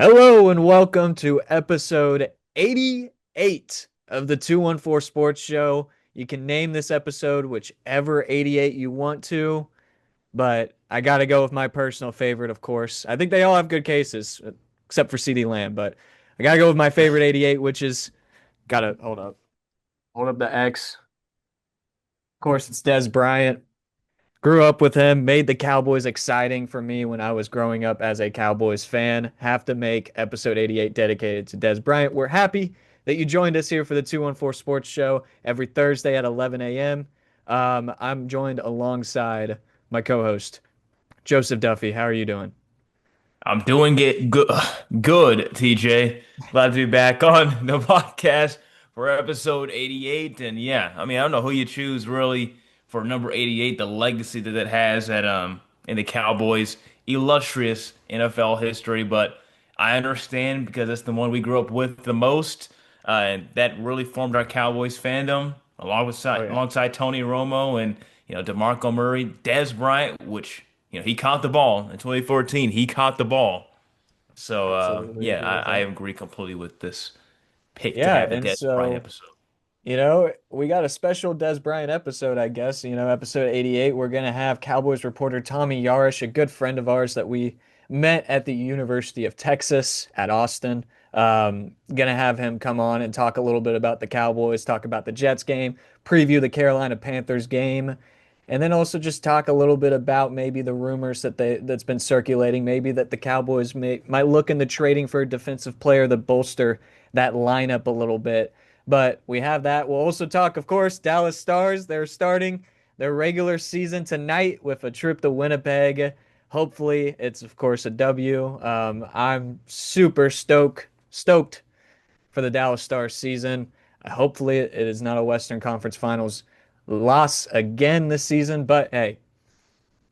Hello and welcome to episode 88 of the 214 Sports Show. You can name this episode whichever 88 you want to, but I got to go with my personal favorite, of course. I think they all have good cases, except for CD Lamb, but I got to go with my favorite 88, which is, got to hold up the X. Of course, it's Dez Bryant. Grew up with him, made the Cowboys exciting for me when I was growing up as a Cowboys fan. Have to make episode 88 dedicated to Dez Bryant. We're happy that you joined us here for the 214 Sports Show every Thursday at 11 a.m. I'm joined alongside my co-host, Joseph Duffey. How are you doing? I'm doing it good, TJ. Glad to be back on the podcast for episode 88. And yeah, I mean, I don't know who you choose really for number 88, the legacy that it has at in the Cowboys' illustrious NFL history, but I understand because it's the one we grew up with the most, and that really formed our Cowboys fandom Oh yeah, alongside Tony Romo and DeMarco Murray, Dez Bryant, which he caught the ball in 2014. He caught the ball. So absolutely yeah, agree with I that. agree completely with this pick to Yeah, have the and Dez Bryant so episode. we got a special Dez Bryant episode, I guess. Episode 88, we're going to have Cowboys reporter Tommy Yarrish, a good friend of ours that we met at the University of Texas at Austin. Going to have him come on and talk a little bit about the Cowboys, talk about the Jets game, preview the Carolina Panthers game, and then also just talk a little bit about maybe the rumors that's been circulating, maybe that the Cowboys might look into trading for a defensive player to bolster that lineup a little bit. But we have that. We'll also talk, of course, Dallas Stars. They're starting their regular season tonight with a trip to Winnipeg. Hopefully, it's of course a W. I'm super stoked for the Dallas Stars season. Hopefully, it is not a Western Conference Finals loss again this season. But hey,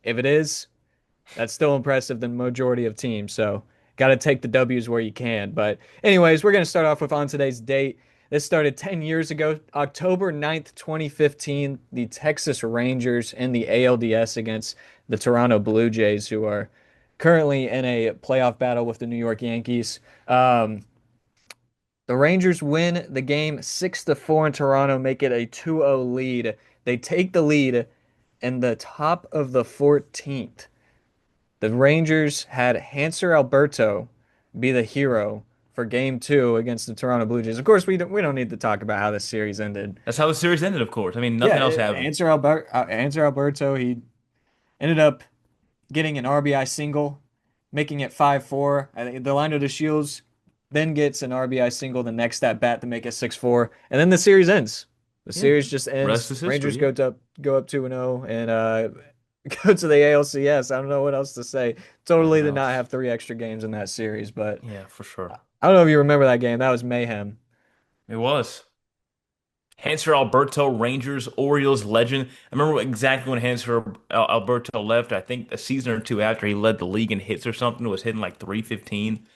if it is, that's still impressive than the majority of teams. So got to take the W's where you can. But anyways, we're going to start off with on today's date. This started 10 years ago, October 9th, 2015. The Texas Rangers in the ALDS against the Toronto Blue Jays, who are currently in a playoff battle with the New York Yankees. The Rangers win the game 6-4 in Toronto, make it a 2-0 lead. They take the lead in the top of the 14th. The Rangers had Hanser Alberto be the hero for game two against the Toronto Blue Jays. Of course, we don't need to talk about how this series ended. That's how the series ended, of course. I mean, Yeah, nothing else happened. Hanser Alberto, he ended up getting an RBI single, making it 5-4. I think Delino DeShields then gets an RBI single the next at bat to make it 6-4, and then the series ends. The Yeah, series just rest ends. is Rangers history. Yeah, go up 2-0 and go to the ALCS. I don't know what else to say. nothing Totally did not else. have three extra games in that series, but Yeah, for sure. I don't know if you remember that game. That was mayhem. It was. Hanser Alberto, Rangers, Orioles legend. I remember exactly when Alberto left. I think a season or two after he led the league in hits or something, was hitting like 315.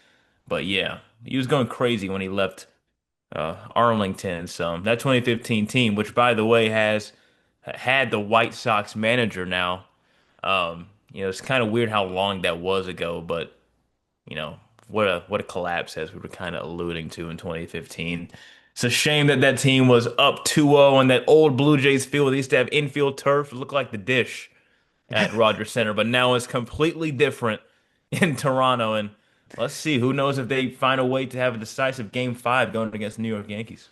But yeah, he was going crazy when he left Arlington. So that 2015 team, which by the way has had the White Sox manager now. It's kind of weird how long that was ago, but what a collapse as we were kind of alluding to in 2015. It's a shame that that team was up 2-0 on that old Blue Jays field. They used to have infield turf. It looked like the dish at Rogers Center, but now it's completely different in Toronto. And let's see, who knows if they find a way to have a decisive game five going against the New York Yankees.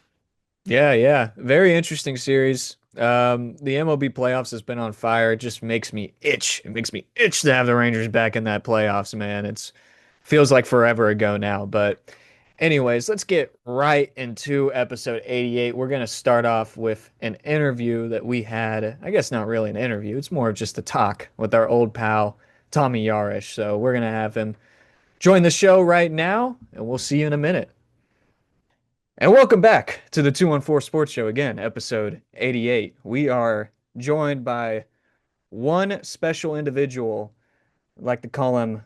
Yeah, yeah. Very interesting series. The MLB playoffs has been on fire. It just makes me itch. It makes me itch to have the Rangers back in that playoffs, man. It's feels like forever ago now. But anyways, let's get right into episode 88. We're gonna start off with an interview that we had. I guess not really an interview. It's more of just a talk with our old pal Tommy Yarrish. So we're gonna have him join the show right now, and we'll see you in a minute. And welcome back to the 214 Sports Show again, episode 88. We are joined by one special individual. I'd like to call him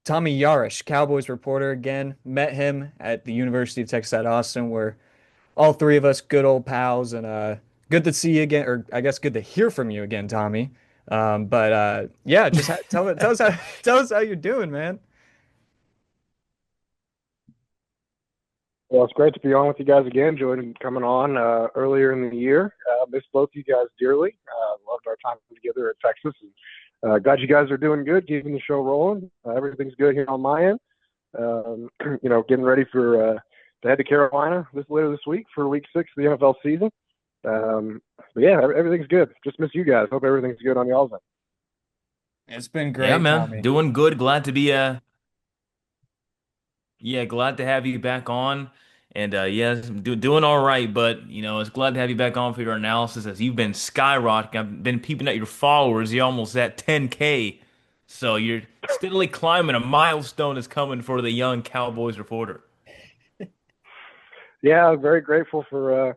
Tommy Yarrish, Cowboys reporter. Again, met him at the University of Texas at Austin, where all three of us good old pals, and good to see you again, or I guess good to hear from you again, Tommy. But yeah, just tell us how tell us how you're doing, man. Well, it's great to be on with you guys again. Jordan coming on earlier in the year. Missed both you guys dearly. Loved our time together at Texas. And, glad you guys are doing good, keeping the show rolling. Everything's good here on my end. Getting ready for to head to Carolina later this week for Week 6 of the NFL season. But yeah, everything's good. Just miss you guys. Hope everything's good on y'all's end. It's been Yeah, great, man, Tommy. doing good. Glad to be yeah, glad to have you back on. And yeah, doing all right, but it's glad to have you back on for your analysis as you've been skyrocketing. I've been peeping at your followers. You're almost at 10K. So you're steadily climbing. A milestone is coming for the young Cowboys reporter. Yeah, I'm very grateful for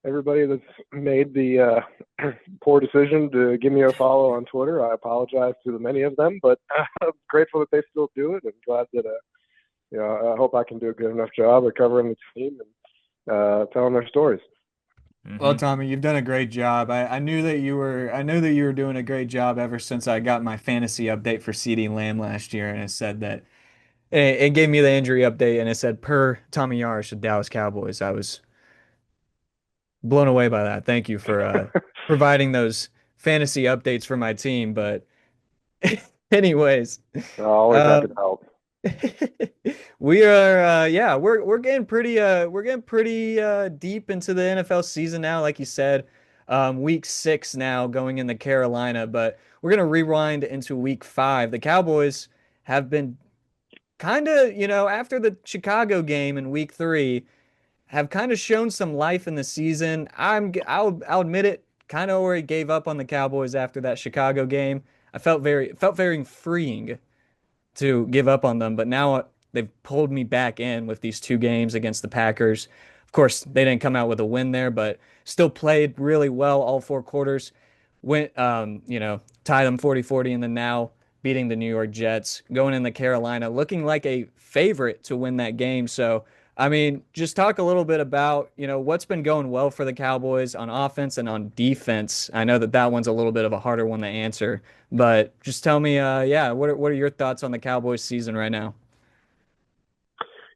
everybody that's made the poor decision to give me a follow on Twitter. I apologize to the many of them, but I'm grateful that they still do it, and glad that I hope I can do a good enough job of covering the team and telling their stories. Well, Hmm. Tommy, you've done a great job. I knew that you were doing a great job ever since I got my fantasy update for CeeDee Lamb last year, and it said that it gave me the injury update, and it said per Tommy Yarrish of Dallas Cowboys. I was blown away by that. Thank you for providing those fantasy updates for my team. But anyways, Always happy to um, help. we are yeah, we're getting pretty deep into the NFL season now, like you said. Week 6 now going into Carolina, but we're gonna rewind into week 5. The Cowboys have been kind of, after the Chicago game in week 3, have kind of shown some life in the season. I'll admit it, kind of already gave up on the Cowboys after that Chicago game. I felt very freeing to give up on them, but now they've pulled me back in with these 2 games against the Packers. Of course, they didn't come out with a win there, but still played really well all 4 quarters. Went, tie them 40-40, and then now beating the New York Jets, going into Carolina, looking like a favorite to win that game. So, I mean, just talk a little bit about, what's been going well for the Cowboys on offense and on defense. I know that that one's a little bit of a harder one to answer, but just tell me, yeah, what are your thoughts on the Cowboys season right now?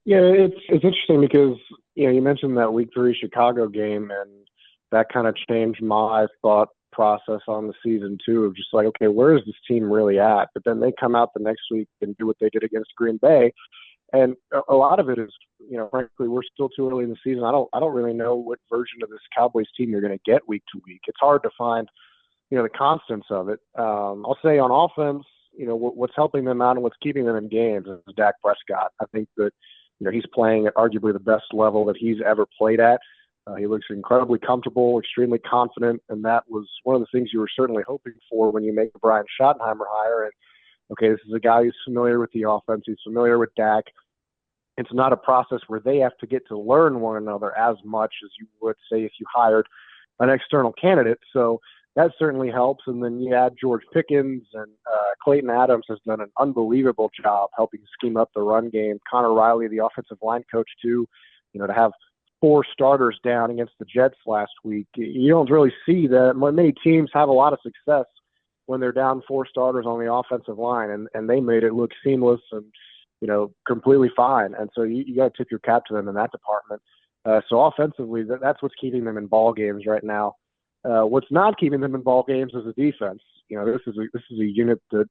Yeah, it's interesting because you mentioned that Week 3 Chicago game, and that kind of changed my thought process on the season too. Of just like, okay, where is this team really at? But then they come out the next week and do what they did against Green Bay, and a lot of it is, frankly, we're still too early in the season. I don't really know what version of this Cowboys team you're going to get week to week. It's hard to find, the constants of it. I'll say on offense, what's helping them out and what's keeping them in games is Dak Prescott. I think that, he's playing at arguably the best level that he's ever played at. He looks incredibly comfortable, extremely confident, and that was one of the things you were certainly hoping for when you make the Brian Schottenheimer hire. And okay, this is a guy who's familiar with the offense. He's familiar with Dak. It's not a process where they have to get to learn one another as much as you would say if you hired an external candidate. So that certainly helps. And then you add George Pickens, and Clayton Adams has done an unbelievable job helping scheme up the run game. Connor Riley, the offensive line coach, too, to have 4 starters down against the Jets last week. You don't really see that. Many teams have a lot of success when they're down 4 starters on the offensive line, and they made it look seamless and, completely fine. And so you got to tip your cap to them in that department. So offensively, that's what's keeping them in ball games right now. What's not keeping them in ball games is the defense. This is a unit that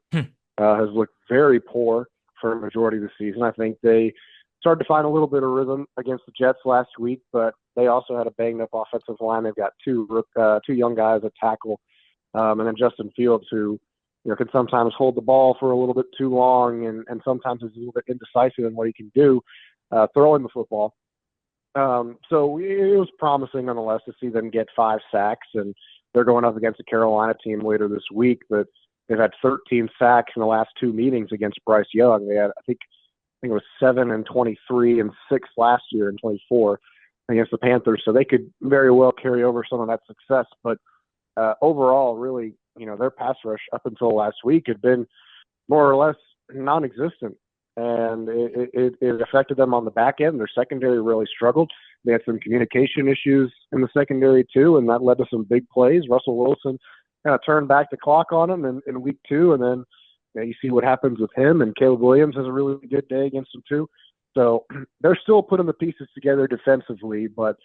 has looked very poor for a majority of the season. I think they started to find a little bit of rhythm against the Jets last week, but they also had a banged up offensive line. They've got two young guys at tackle, and then Justin Fields, who can sometimes hold the ball for a little bit too long, and sometimes is a little bit indecisive in what he can do throwing the football. So it was promising nonetheless to see them get 5 sacks, and they're going up against a Carolina team later this week that they've had 13 sacks in the last 2 meetings against Bryce Young. They had, I think it was 7 and 23 and 6 last year and 24 against the Panthers. So they could very well carry over some of that success. But overall, really, their pass rush up until last week had been more or less non-existent. And it affected them on the back end. Their secondary really struggled. They had some communication issues in the secondary too, and that led to some big plays. Russell Wilson kind of turned back the clock on him in week 2, and then you see what happens with him. And Caleb Williams has a really good day against him too. So they're still putting the pieces together defensively, but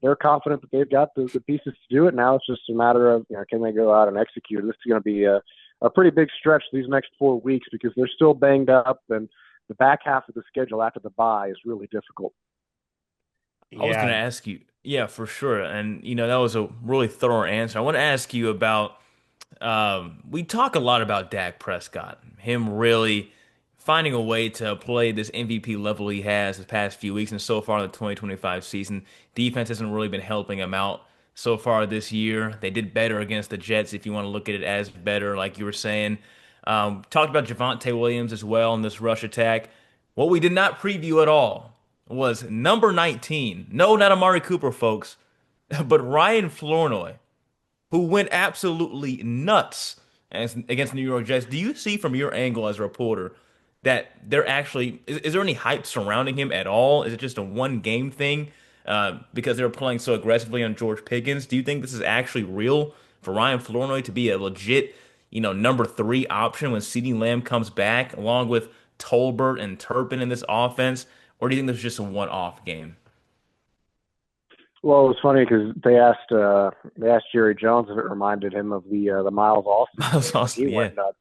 they're confident that they've got the pieces to do it. Now it's just a matter of, can they go out and execute? This is going to be a pretty big stretch these next 4 weeks because they're still banged up, and the back half of the schedule after the bye is really difficult. I was going Yeah. to ask you, yeah, for sure. And, that was a really thorough answer. I want to ask you about we talk a lot about Dak Prescott, him really finding a way to play this MVP level he has the past few weeks, and so far in the 2025 season, defense hasn't really been helping him out so far this year. They did better against the Jets, if you want to look at it as better, like you were saying. Talked about Javonte Williams as well in this rush attack. What we did not preview at all was number 19. No, not Amari Cooper, folks, but Ryan Flournoy, who went absolutely nuts against the New York Jets. Do you see from your angle as a reporter that they're actually is there any hype surrounding him at all? Is it just a one game thing because they're playing so aggressively on George Pickens? Do you think this is actually real for Ryan Flournoy to be a legit, number three option when CeeDee Lamb comes back, along with Tolbert and Turpin in this offense? Or do you think this is just a one off game? Well, it was funny because they asked Jerry Jones if it reminded him of the Miles Austin Miles game when he Austin, yeah. went nuts.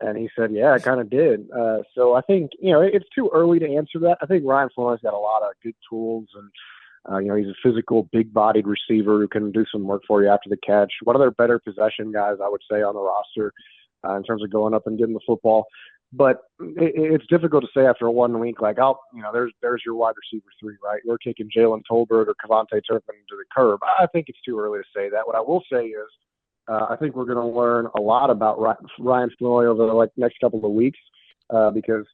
And he said, yeah, it kind of did. So I think it's too early to answer that. I think Ryan Flores got a lot of good tools, and he's a physical, big-bodied receiver who can do some work for you after the catch. One of their better possession guys, I would say, on the roster in terms of going up and getting the football. But it's difficult to say after 1 week, like, oh, there's your wide receiver three, right? We're kicking Jalen Tolbert or Cavante Turpin to the curb. I think it's too early to say that. What I will say is, I think we're going to learn a lot about Ryan Floyd over the next couple of weeks because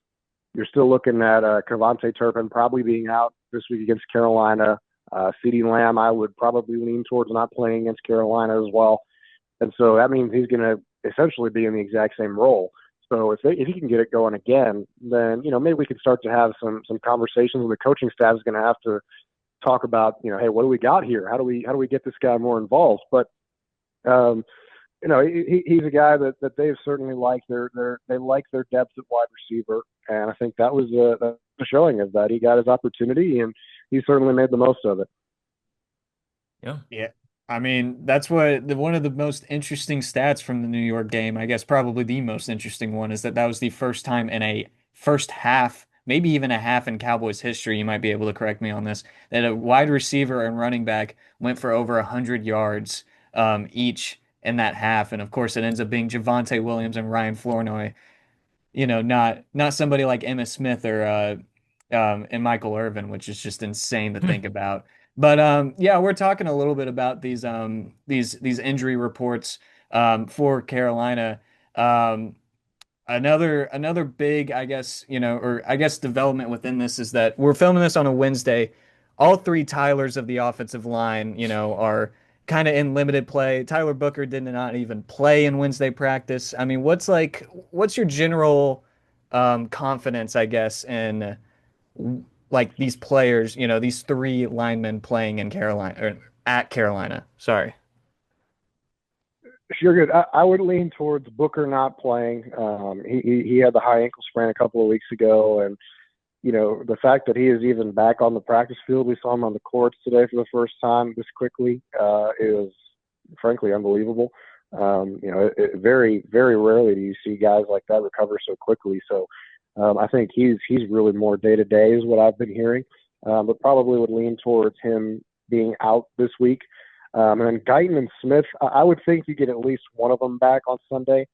you're still looking at Cavante Turpin probably being out this week against Carolina. CeeDee Lamb, I would probably lean towards not playing against Carolina as well. And so that means he's going to essentially be in the exact same role. So if he can get it going again, then maybe we can start to have some conversations, and the coaching staff is going to have to talk about hey, what do we got here? How do we get this guy more involved? But he's a guy that they've certainly liked. They like their depth at wide receiver, and I think that was a showing of that. He got his opportunity, and he certainly made the most of it. Yeah. Yeah. I mean, that's one of the most interesting stats from the New York game, I guess probably the most interesting one, is that was the first time in a first half, maybe even a half in Cowboys history, you might be able to correct me on this, that a wide receiver and running back went for over 100 yards each in that half. And of course, it ends up being Javonte Williams and Ryan Flournoy, not somebody like Emmitt Smith or and Michael Irvin, which is just insane to think about. But yeah, we're talking a little bit about these injury reports for Carolina. Um, another big, I guess, or I guess development within this is that we're filming this on a Wednesday. All three Tylers of the offensive line, are kind of in limited play. Tyler Booker did not even play in Wednesday practice. I mean, what's your general confidence, I guess, in like these players, these three linemen playing in Carolina or at Carolina? Sorry. Sure, good. I would lean towards Booker not playing. He had the high ankle sprain a couple of weeks ago, and the fact that he is even back on the practice field, we saw him on the courts today for the first time this quickly, is frankly unbelievable. Very, very rarely do you see guys like that recover so quickly. So I think he's really more day to day is what I've been hearing, but probably would lean towards him being out this week. And then Guyton and Smith, I would think you get at least one of them back on Sunday.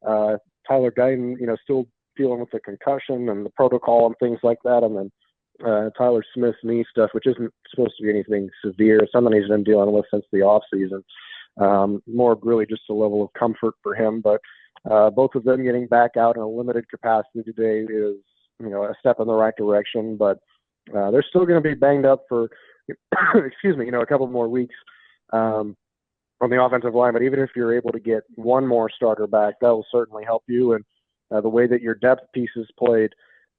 Tyler Guyton, still dealing with the concussion and the protocol and things like that. And then Tyler Smith's knee stuff, which isn't supposed to be anything severe, something he's been dealing with since the off season. More really just a level of comfort for him. But both of them getting back out in a limited capacity today is, a step in the right direction. But they're still going to be banged up for, excuse me, a couple more weeks on the offensive line. But even if you're able to get one more starter back, that will certainly help you. And the way that your depth pieces played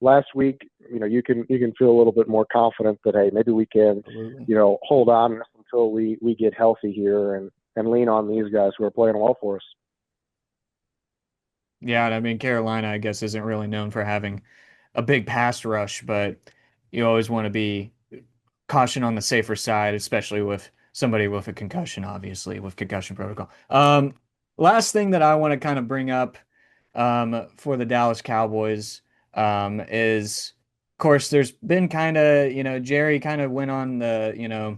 last week, you can feel a little bit more confident that, hey, maybe we can, hold on until we get healthy here and lean on these guys who are playing well for us. Yeah, I mean Carolina, I guess, isn't really known for having a big pass rush, but you always want to be caution on the safer side, especially with somebody with a concussion, obviously, with concussion protocol. Last thing that I want to kind of bring up for the Dallas Cowboys is, of course, there's been kind of, Jerry kind of went on the,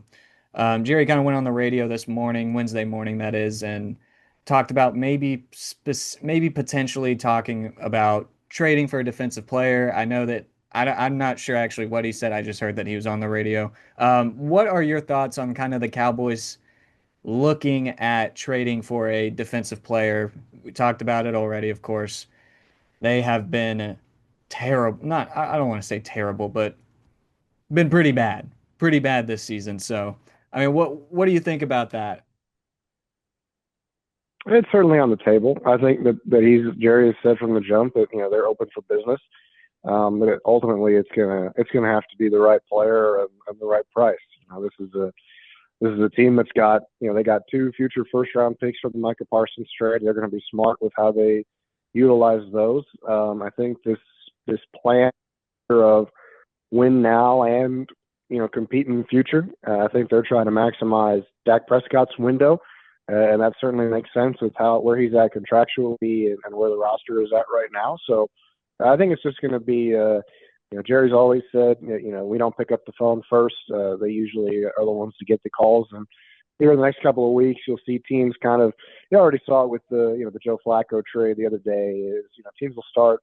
Jerry kind of went on the radio this morning, Wednesday morning, that is, and talked about maybe potentially talking about trading for a defensive player. I know that I'm not sure actually what he said. I just heard that he was on the radio. What are your thoughts on kind of the Cowboys looking at trading for a defensive player? We talked about it already, of course. They have been terrible. Not, I don't want to say terrible, but been pretty bad this season. So, I mean, what do you think about that? It's certainly on the table. I think that Jerry has said from the jump that they're open for business. But ultimately, it's gonna have to be the right player and the right price. This is a team that's got they got two future first round picks for the Micah Parsons trade. They're going to be smart with how they utilize those. I think this plan of win now and compete in the future. I think they're trying to maximize Dak Prescott's window, and that certainly makes sense with where he's at contractually and where the roster is at right now. So I think it's just going to be. Jerry's always said, we don't pick up the phone first. They usually are the ones to get the calls. And here in the next couple of weeks, you'll see teams kind of. You already saw it with the Joe Flacco trade the other day. Is teams will start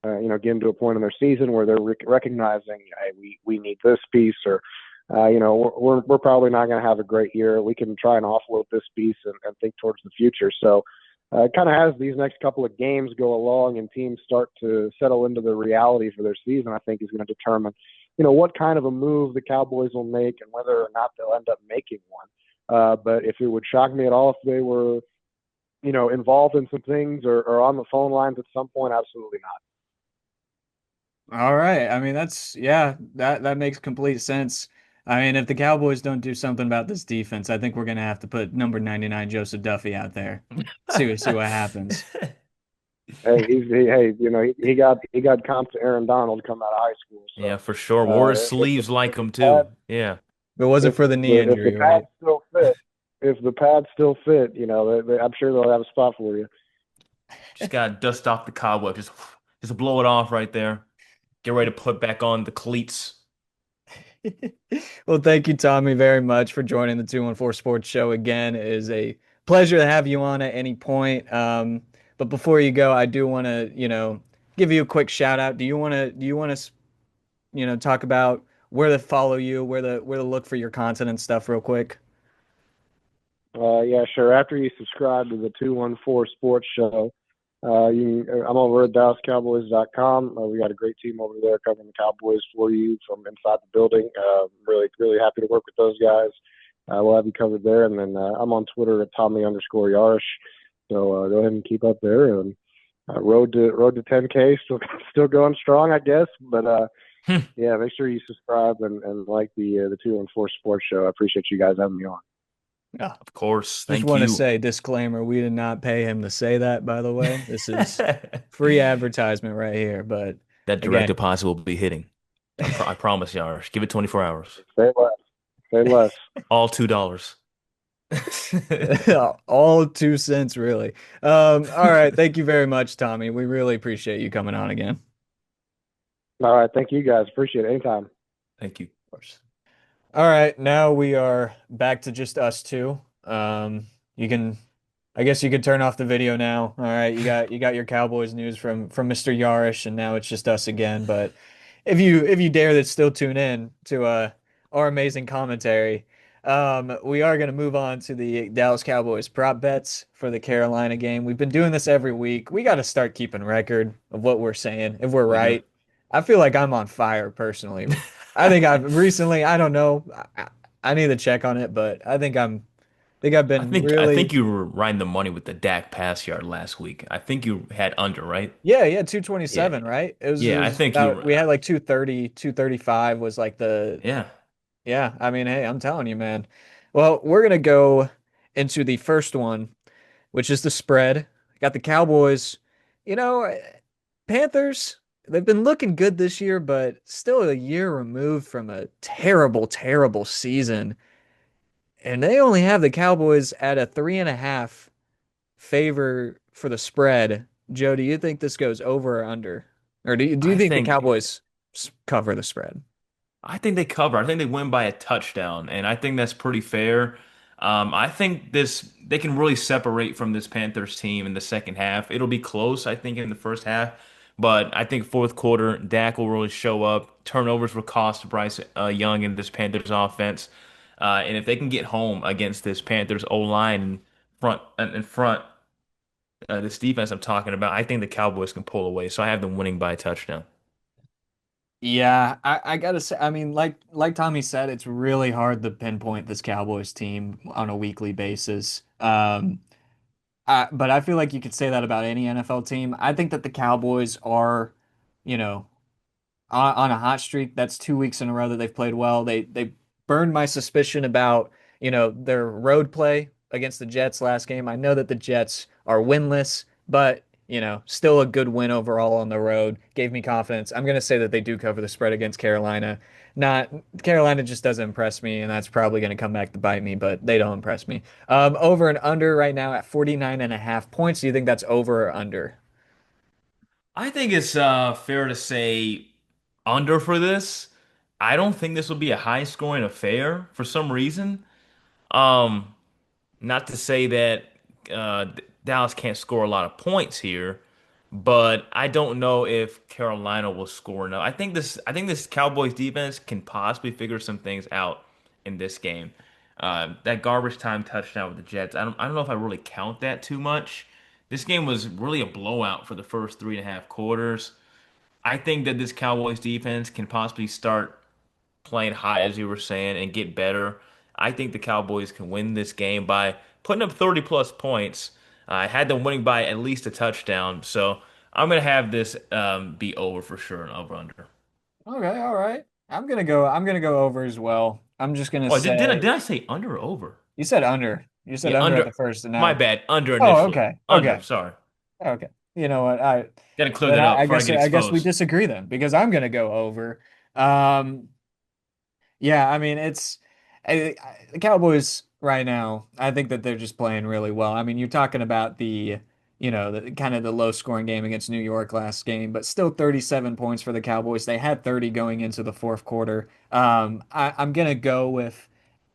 getting to a point in their season where they're recognizing, hey, we need this piece, or we're probably not going to have a great year. We can try and offload this piece and think towards the future. So it kind of has these next couple of games go along and teams start to settle into the reality for their season. I think is going to determine what kind of a move the Cowboys will make and whether or not they'll end up making one. But if it would shock me at all if they were involved in some things or on the phone lines at some point, absolutely not. All right. I mean, yeah, that makes complete sense. I mean, if the Cowboys don't do something about this defense, I think we're gonna have to put number 99 Joseph Duffey out there. See what happens. Hey, he got comp to Aaron Donald come out of high school. Yeah, So for sure. Wore his if sleeves like the him pad too. Yeah. If it wasn't for the knee if the injury, pads right? still fit, I'm sure they'll have a spot for you. Just gotta dust off the cobweb. Just blow it off right there. Get ready to put back on the cleats. Well, thank you, Tommy, very much for joining the 214 Sports Show again. It is a pleasure to have you on at any point. But before you go, I do want to, give you a quick shout out. Do you want to, talk about where to follow you, where to look for your content and stuff real quick? Yeah, sure. After you subscribe to the 214 Sports Show, I'm over at DallasCowboys.com. We got a great team over there covering the Cowboys for you from inside the building. Really, really happy to work with those guys. We'll have you covered there. And then I'm on Twitter at Tommy_Yarrish. So go ahead and keep up there. And road to 10K, still going strong, I guess. But yeah, make sure you subscribe and like the 214 Sports Show. I appreciate you guys having me on. Yeah. Of course. Just Thank want to you. say, disclaimer, we did not pay him to say that, by the way. This is free advertisement right here. But That direct again, deposit will be hitting. I promise, Yarosh. Give it 24 hours. Say less. Say less. All $2. all 2 cents, really. All right. Thank you very much, Tommy. We really appreciate you coming on again. All right. Thank you guys. Appreciate it. Anytime. Thank you. Of course. All right, now we are back to just us two. You can, I guess you could turn off the video now. All right, you got your Cowboys news from Mr. Yarrish, and now it's just us again. But if you dare to still tune in to our amazing commentary, we are going to move on to the Dallas Cowboys prop bets for the Carolina game. We've been doing this every week. We got to start keeping record of what we're saying if we're We do. right. I feel like I'm on fire personally. I think I've recently, I don't know. I need to check on it, but I think I've I been think I really, think you were riding the money with the Dak pass yard last week. I think you had under, right? yeah, Yeah. 227, right? It Yeah, I was think you about, were we had like 230, 235 was like yeah. yeah, I mean, hey, I'm telling you, man. Well, we're gonna go into the first one, which is the spread. Got the Cowboys, you know, Panthers, they've been looking good this year, but still a year removed from a terrible, terrible season. And they only have the Cowboys at a 3.5 favor for the spread. Joe, do you think this goes over or under? Or do you I think the think Cowboys cover the spread? I think they cover. I think they win by a touchdown, and I think that's pretty fair. I think they can really separate from this Panthers team in the second half. It'll be close, I think, in the first half, but I think fourth quarter, Dak will really show up. Turnovers will cost Bryce Young and this Panthers offense, and if they can get home against this Panthers O line in front, this defense I'm talking about, I think the Cowboys can pull away. So I have them winning by a touchdown. Yeah, I gotta say, I mean, like Tommy said, it's really hard to pinpoint this Cowboys team on a weekly basis. But I feel like you could say that about any NFL team. I think that the Cowboys are, you know, on a hot streak. That's 2 weeks in a row that they've played well. They burned my suspicion about, their road play against the Jets last game. I know that the Jets are winless, but still a good win overall on the road. Gave me confidence. I'm gonna say that they do cover the spread against Carolina. Not Carolina just doesn't impress me, and that's probably gonna come back to bite me, but they don't impress me. Over and under right now at 49.5 points. Do you think that's over or under? I think it's fair to say under for this. I don't think this will be a high scoring affair for some reason. Um, Not to say that Dallas can't score a lot of points here, but I don't know if Carolina will score enough. I think this Cowboys defense can possibly figure some things out in this game. That garbage time touchdown with the Jets, I don't know if I really count that too much. This game was really a blowout for the first 3.5 quarters. I think that this Cowboys defense can possibly start playing hot, as you were saying, and get better. I think the Cowboys can win this game by putting up 30 plus points. I had them winning by at least a touchdown, so I'm gonna have this be over for sure and over under. Okay, all right. I'm gonna go over as well. I'm just gonna Oh, did I say did I say under or over? you said under. You said Yeah, under at under. the first and My now. bad. Under Oh, initially. okay. Under. Okay. Sorry. Okay. You know what? I Gotta clear then that up I before I guess get I guess we exposed. disagree then because I'm gonna go over. Um yeah, I mean the Cowboys right now. I think that they're just playing really well. I mean, you're talking about the kind of the low scoring game against New York last game, but still 37 points for the Cowboys. They had 30 going into the fourth quarter. I'm gonna go with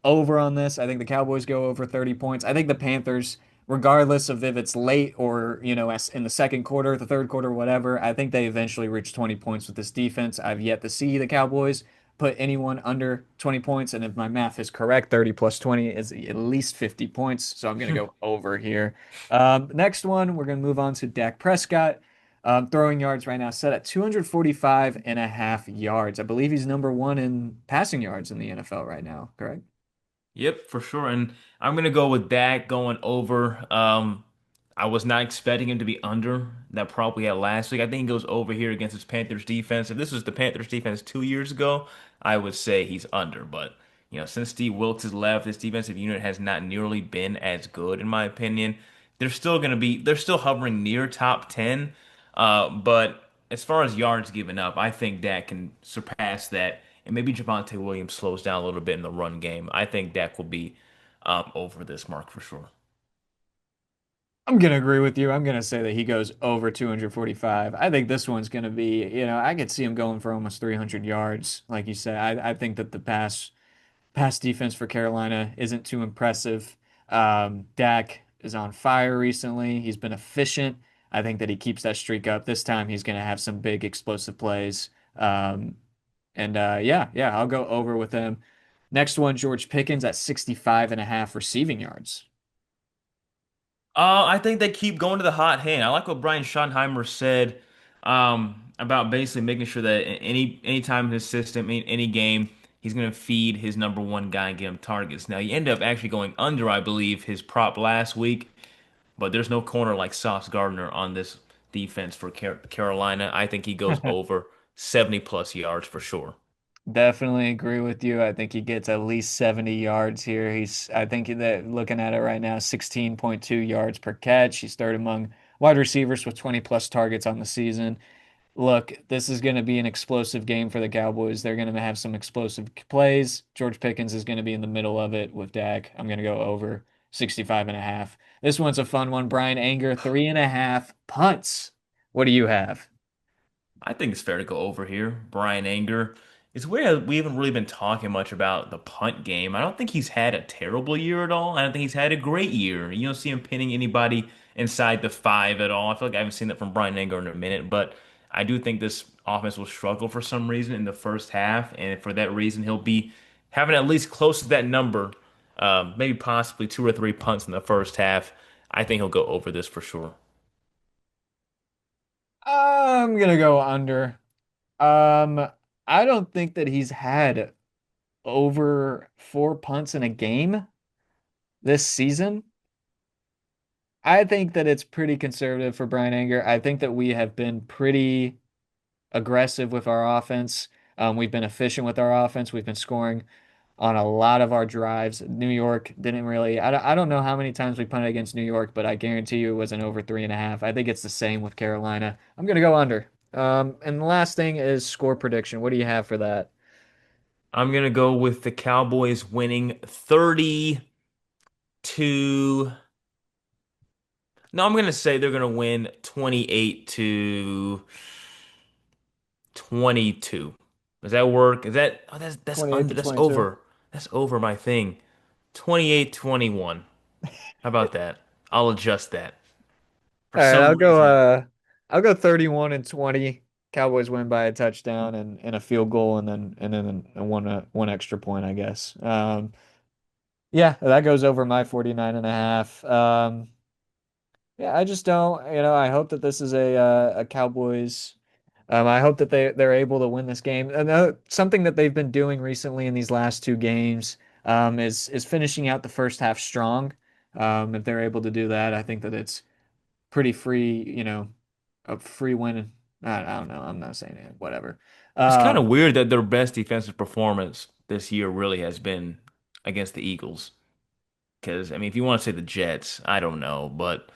over on this. I think the Cowboys go over 30 points. I think the Panthers, regardless of if it's late or as in the second quarter, the third quarter, whatever, I think they eventually reach 20 points with this defense. I've yet to see the Cowboys put anyone under 20 points. And if my math is correct, 30 plus 20 is at least 50 points. So I'm going to go over here. Next one, we're going to move on to Dak Prescott. Throwing yards right now set at 245.5 yards. I believe he's number one in passing yards in the NFL right now, correct? Yep, for sure. And I'm gonna go with Dak going over. I was not expecting him to be under that probably had last week. I think he goes over here against his Panthers defense. If this was the Panthers defense 2 years ago, I would say he's under. But since Steve Wilkes has left, this defensive unit has not nearly been as good, in my opinion. They're still hovering near top 10. But as far as yards given up, I think Dak can surpass that, and maybe Javonte Williams slows down a little bit in the run game. I think Dak will be over this mark for sure. I'm gonna agree with you. I'm gonna say that he goes over 245. I think this one's gonna be, I could see him going for almost 300 yards, like you said. I think that the pass defense for Carolina isn't too impressive. Dak is on fire recently. He's been efficient. I think that he keeps that streak up. This time he's gonna have some big explosive plays. And yeah, I'll go over with him. Next one, George Pickens at 65.5 receiving yards. I think they keep going to the hot hand. I like what Brian Schottenheimer said about basically making sure that any time in his system, any game, he's going to feed his number one guy and get him targets. Now, he ended up actually going under, I believe, his prop last week, but there's no corner like Sauce Gardner on this defense for Carolina. I think he goes over 70 plus yards for sure. Definitely agree with you. I think he gets at least 70 yards here. I think that looking at it right now, 16.2 yards per catch. He's third among wide receivers with 20 plus targets on the season. Look, this is going to be an explosive game for the Cowboys. They're going to have some explosive plays. George Pickens is going to be in the middle of it with Dak. I'm going to go over 65 and a half. This one's a fun one. Brian Anger, 3.5 punts. What do you have? I think it's fair to go over here. Brian Anger. It's weird we haven't really been talking much about the punt game. I don't think he's had a terrible year at all. I don't think he's had a great year. You don't see him pinning anybody inside the five at all. I feel like I haven't seen that from Brian Anger in a minute, but I do think this offense will struggle for some reason in the first half, and for that reason, he'll be having at least close to that number, maybe possibly two or three punts in the first half. I think he'll go over this for sure. I'm going to go under. Um, I don't think that he's had over 4 punts in a game this season. I think that it's pretty conservative for Brian Anger. I think that we have been pretty aggressive with our offense. We've been efficient with our offense. We've been scoring on a lot of our drives. New York didn't really, I don't know how many times we punted against New York, but I guarantee you it wasn't over 3.5. I think it's the same with Carolina. I'm going to go under. And the last thing is score prediction. What do you have for that? I'm gonna go with the Cowboys winning 30 to No, I'm gonna say they're gonna win 28 to 22. Does that work? Is that oh, that's 28 under to that's 22. over. That's over my thing. 28-21. How about that? I'll adjust that. For All right, some reason, I'll go 31 and 20. Cowboys win by a touchdown and a field goal and then one extra point, I guess. Yeah, that goes over my 49 and a half. Yeah, I just don't, I hope that this is a Cowboys. I hope that they're able to win this game. And something that they've been doing recently in these last two games is finishing out the first half strong. If they're able to do that, I think that it's pretty free, a free win. I don't know. I'm not saying it. Whatever. it's kind Um, of weird that their best defensive performance this year really has been against the Eagles. Because I mean, if you want to say the Jets, I don't know, but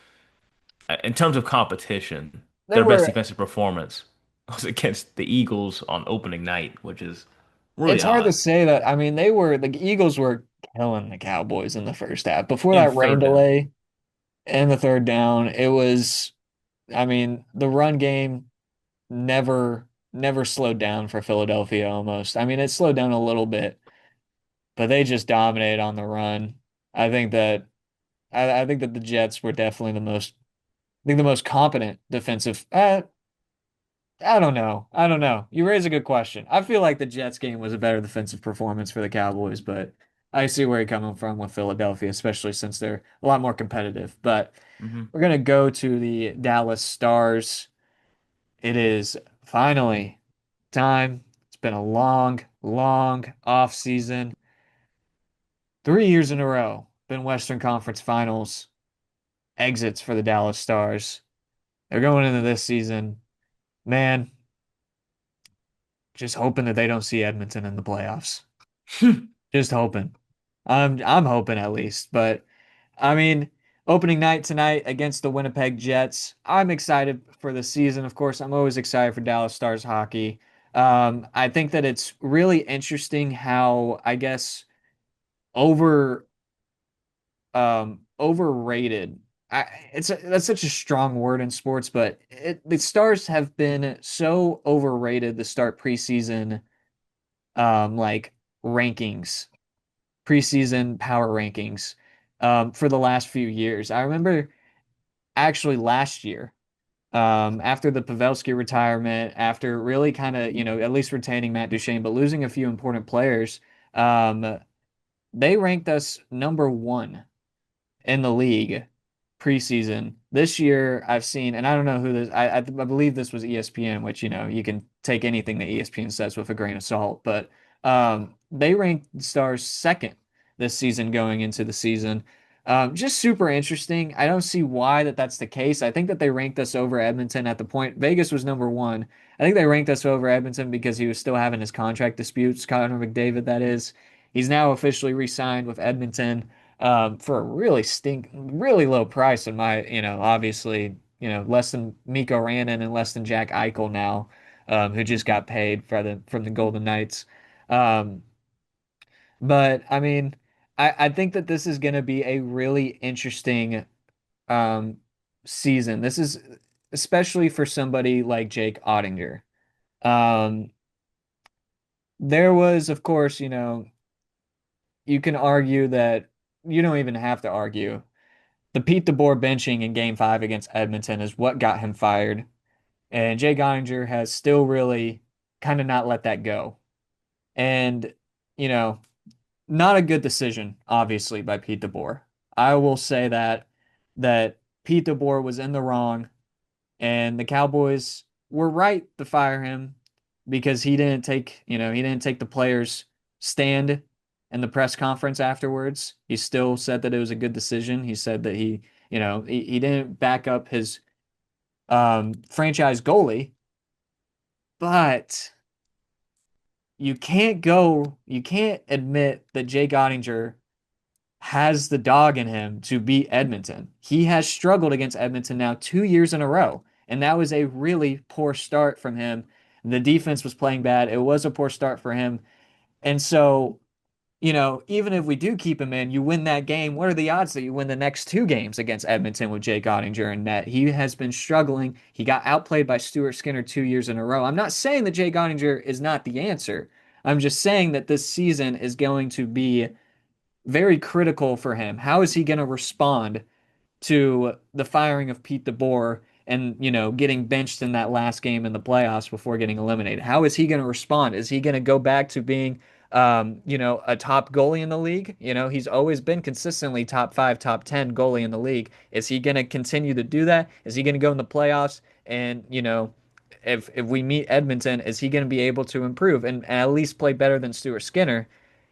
in terms of competition, they their best were. defensive performance was against the Eagles on opening night, which is really It's hard to odd. say that. I mean, the Eagles were killing the Cowboys in the first half. Before In that rain third down. delay and the third down, it was. I mean, the run game never slowed down for Philadelphia almost. I mean, it slowed down a little bit, but they just dominated on the run. I think that I think that the Jets were definitely the most competent defensive. I don't know. I don't know. You raise a good question. I feel like the Jets game was a better defensive performance for the Cowboys, but I see where you're coming from with Philadelphia, especially since they're a lot more competitive. But Hmm. we're gonna go to the Dallas Stars. It is finally time. It's been a long off season. 3 years in a row, been Western Conference Finals exits for the Dallas Stars. They're going into this season, man, just hoping that they don't see Edmonton in the playoffs. Just hoping. I'm hoping at least, but I mean, opening night tonight against the Winnipeg Jets. I'm excited for the season. Of course, I'm always excited for Dallas Stars hockey. I think that it's really interesting how I guess over overrated. That's such a strong word in sports, but the Stars have been so overrated to start preseason like rankings, preseason power rankings for the last few years. I remember actually last year, after the Pavelski retirement, after really kind of, at least retaining Matt Duchene, but losing a few important players, um, they ranked us number one in the league preseason. This year, I've seen, and I don't know who this, I believe this was ESPN, which, you can take anything that ESPN says with a grain of salt, but they ranked the Stars second this season going into the season. Just super interesting. I don't see why that's the case. I think that they ranked us over Edmonton at the point. Vegas was number one. I think they ranked us over Edmonton because he was still having his contract disputes. Connor McDavid, that is. He's now officially re-signed with Edmonton for a really low price in my, obviously less than Miko Rannon and less than Jack Eichel now, who just got paid for from the Golden Knights. Um, but I mean, I think that this is going to be a really interesting um, season. This is especially for somebody like Jake Ottinger. Um, there was, of course, you can argue that you don't even have to argue. The Pete DeBoer benching in Game 5 against Edmonton is what got him fired. And Jake Ottinger has still really kind of not let that go. And, you know, not a good decision, obviously, by Pete DeBoer. I will say that Pete DeBoer was in the wrong, and the Cowboys were right to fire him because he didn't take the players' stand in the press conference afterwards. He still said that it was a good decision. He said that he didn't back up his franchise goalie, but you can't admit that Jake Ottinger has the dog in him to beat Edmonton. He has struggled against Edmonton now 2 years in a row, and that was a really poor start from him. The defense was playing bad. It was a poor start for him. And so, even if we do keep him in, you win that game. What are the odds that you win the next two games against Edmonton with Jake Ottinger in net? He has been struggling. He got outplayed by Stuart Skinner 2 years in a row. I'm not saying that Jake Ottinger is not the answer. I'm just saying that this season is going to be very critical for him. How is he going to respond to the firing of Pete DeBoer and, getting benched in that last game in the playoffs before getting eliminated? How is he going to respond? Is he going to go back to being, a top goalie in the league? He's always been consistently top five, top 10 goalie in the league. Is he going to continue to do that? Is he going to go in the playoffs and, if we meet Edmonton, is he going to be able to improve and at least play better than Stuart Skinner?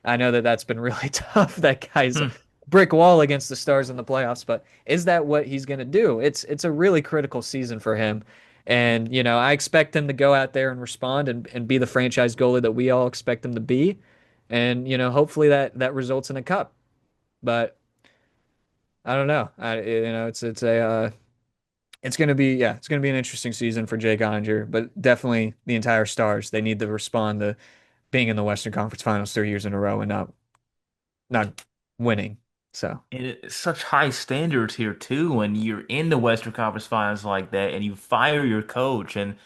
I know that that's been really tough. That guy's Hmm. brick wall against the Stars in the playoffs, but is that what he's going to do? It's a really critical season for him. And, I expect him to go out there and respond and be the franchise goalie that we all expect him to be. And, hopefully that results in a cup. But I don't know. It's going to be, yeah, it's going to be an interesting season for Jake Onger, but definitely the entire Stars. They need to respond to being in the Western Conference Finals 3 years in a row and not winning. So, And it's such high standards here too when you're in the Western Conference Finals like that and you fire your coach and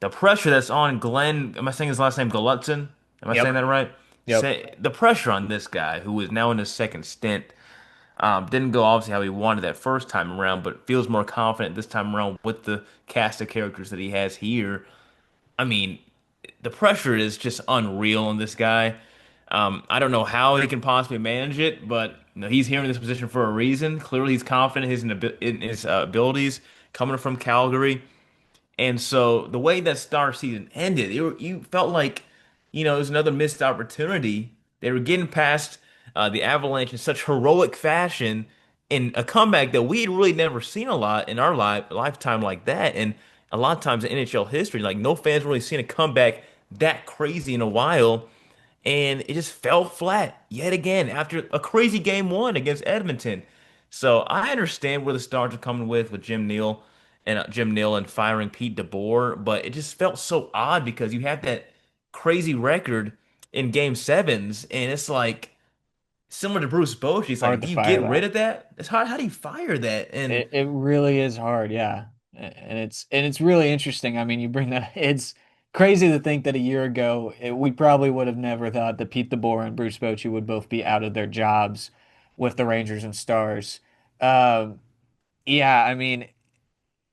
the pressure that's on Glenn, am I saying his last name Gulutzin? Am I saying yep, that right? yep. Say the pressure on this guy who is now in his second stint. Didn't go obviously how he wanted that first time around, but feels more confident this time around with the cast of characters that he has here. I mean, the pressure is just unreal on this guy. I don't know how he can possibly manage it, but he's here in this position for a reason. Clearly, he's confident in his abilities coming from Calgary. And so the way that Star season ended, you felt like, it was another missed opportunity. They were getting past the Avalanche in such heroic fashion in a comeback that we had really never seen a lot in our lifetime like that. And a lot of times in NHL history, like no fans really seen a comeback that crazy in a while and it just fell flat yet again after a crazy game one against Edmonton. So I understand where the Stars are coming with Jim Neal and firing Pete DeBoer, but it just felt so odd because you had that crazy record in Game Sevens, and it's like similar to Bruce Bochy. It's like, Hard do to you fire get rid that. of that? It's hard. How do you fire that? And It really is hard, yeah. And it's really interesting. I mean, you bring that it's crazy to think that a year ago we probably would have never thought that Pete DeBoer and Bruce Bochy would both be out of their jobs with the Rangers and Stars. Um, yeah, I mean,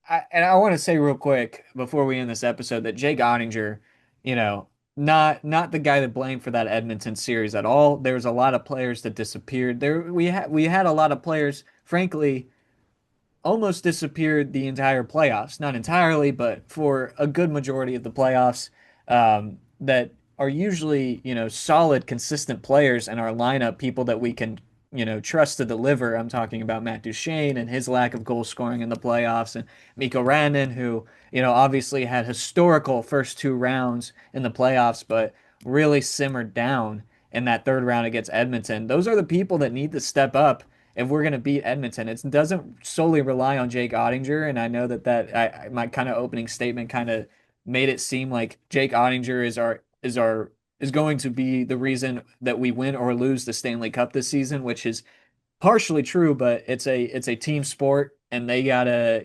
I want to say real quick before we end this episode that Jake Ottinger, you know, not the guy to blame for that Edmonton series at all. There was a lot of players that disappeared. We had a lot of players, frankly, almost disappeared the entire playoffs. Not entirely, but for a good majority of the playoffs, that are usually, solid, consistent players in our lineup, people that we can, trust to deliver. I'm talking about Matt Duchene and his lack of goal scoring in the playoffs, and Mikko Rantanen, who, obviously had historical first two rounds in the playoffs, but really simmered down in that third round against Edmonton. Those are the people that need to step up if we're going to beat Edmonton. It doesn't solely rely on Jake Ottinger, and I know my kind of opening statement kind of made it seem like Jake Ottinger is going to be the reason that we win or lose the Stanley Cup this season, which is partially true, but it's a team sport, and they gotta,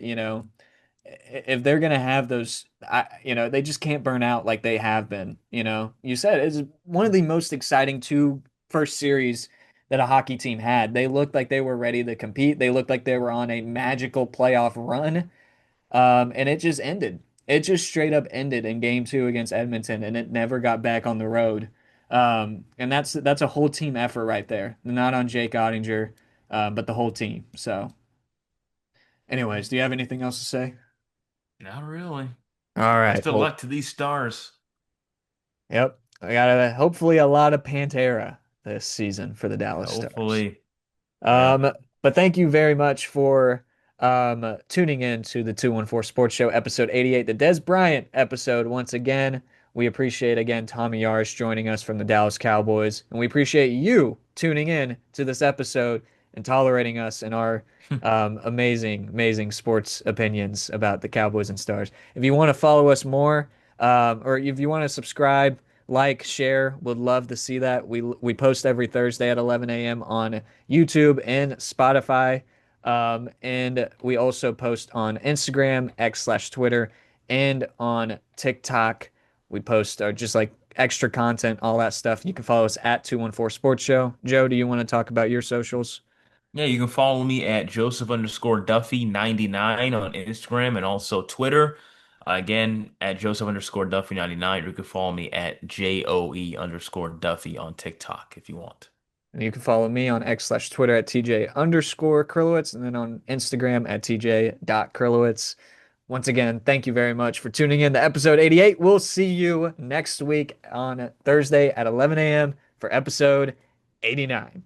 if they're gonna have those, they just can't burn out like they have been. You said it's one of the most exciting two first series that a hockey team had. They looked like they were ready to compete. They looked like they were on a magical playoff run, and it just ended. It just straight up ended in game two against Edmonton, and it never got back on the road. And that's a whole team effort right there. Not on Jake Ottinger, but the whole team. So, anyways, do you have anything else to say? Not really. All right. Best of Well, luck to these stars. yep. I got hopefully a lot of Pantera this season for the Dallas Stars. Hopefully. Yeah. Um, but thank you very much for tuning in to the 214 Sports Show, episode 88, the Dez Bryant episode. Once again, we appreciate again Tommy Yarrish joining us from the Dallas Cowboys, and we appreciate you tuning in to this episode and tolerating us and our amazing, amazing sports opinions about the Cowboys and Stars. If you want to follow us more, or if you want to subscribe, like, share, would love to see that. We post every Thursday at 11 a.m. on YouTube and Spotify. And we also post on Instagram, X/Twitter, and on TikTok. We post just like extra content, all that stuff. You can follow us at 214 Sports Show. Joe, do you want to talk about your socials? Yeah, you can follow me at Joseph_Duffy99 on Instagram and also Twitter. Again, at Joseph_Duffy99. You can follow me at JOE_Duffy on TikTok if you want. And you can follow me on X/Twitter at TJ_Krilowicz, and then on Instagram at TJ.Krilowicz. Once again, thank you very much for tuning in to episode 88. We'll see you next week on Thursday at 11 a.m. for episode 89.